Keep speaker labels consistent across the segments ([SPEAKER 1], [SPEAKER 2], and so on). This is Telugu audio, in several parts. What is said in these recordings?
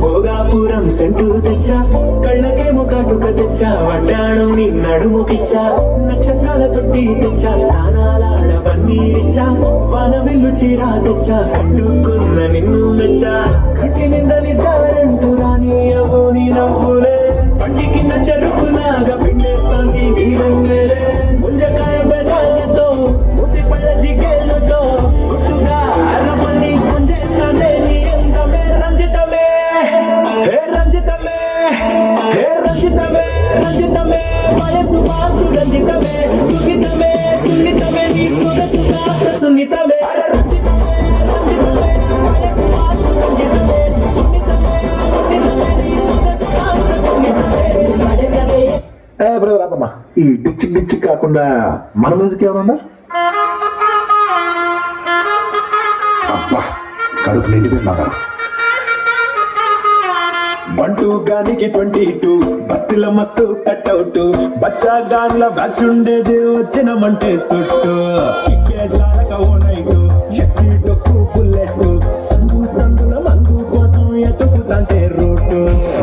[SPEAKER 1] భోగాపురం సెంటు తెచ్చా కళ్ళకేమో కాటుక తెచ్చా వడ్డాణం నీ నడుముకిచ్చా నక్షత్రాల తొట్టి తెచ్చా తానాలాడ పన్నీరిచ్చా వాన వెల్లు చీరా తెచ్చా కట్టుకున్న నిన్ను మెచ్చా కట్టి నిండా నిద్దారంటూ రానియవో నీ నవ్వులే పంటి కింద చెరుకులాగా పిండేస్తాంది వీడంగలే ముంజకాయ బెడాలతో ముతి పళ్ళ జిగేలతో గుట్టుగా అరపల్లి గుంజేస్తాందే నీ ఎంతమే రంజితమే హే రంజితమే హే రంజితమే రంజితమే వయసు వాస్తు రంజితమే సున్నితమే సున్నితమే నీ సురసు కాస్త సున్నితమే రంజితమే రంజితమే వయసు వాస్తు రంజితమే సున్నితమే సున్నితమే నీ సురసు కాస్త సున్నితమే.
[SPEAKER 2] బ్రదర్ ఆపమ్మా, ఈ డిచ్చి డిచ్చి కాకుండా మన మ్యూజిక్ ఏమన్నా? అబ్బా కడుపు నిండిపోయింది మాదా.
[SPEAKER 1] బంటూ గానికి 22 బస్తీల మస్తు కట్అవుట్ బచ్చా గాన్ల బ్యాచ్ ఉండేది వచ్చినమంటే సుట్టు సాలక ఓ నైటు శక్తి డొక్కు బుల్లెట్ సందు సందుల మందు కోసం ఎతుకుతాంటే రోడ్డు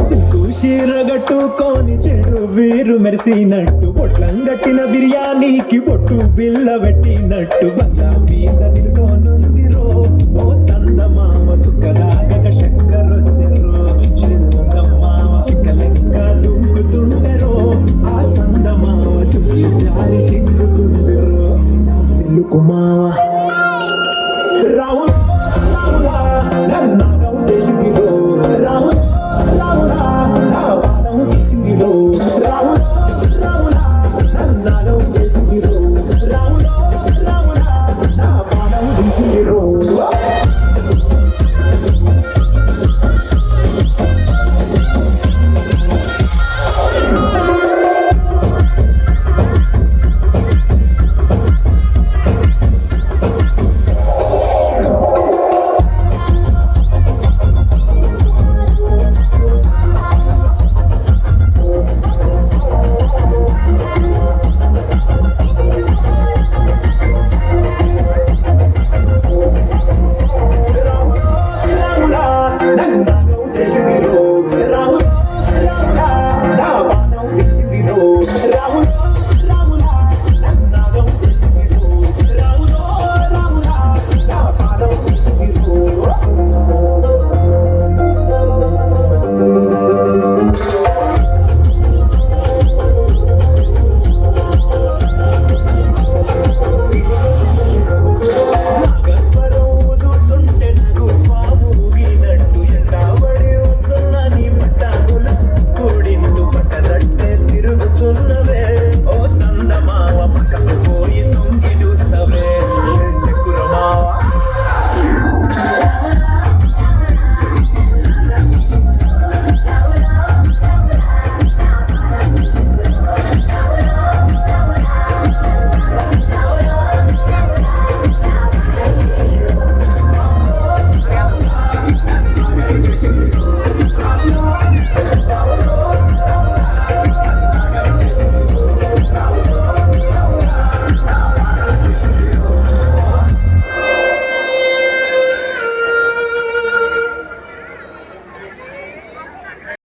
[SPEAKER 1] సిల్కు షీరగట్టుకోని చెడు వీరు మెరిసినట్టు బొట్లం గట్టిన బిర్యానీకి బొట్టు బిల్ల పెట్టినట్టు బంగ్లా మీద నిలుసో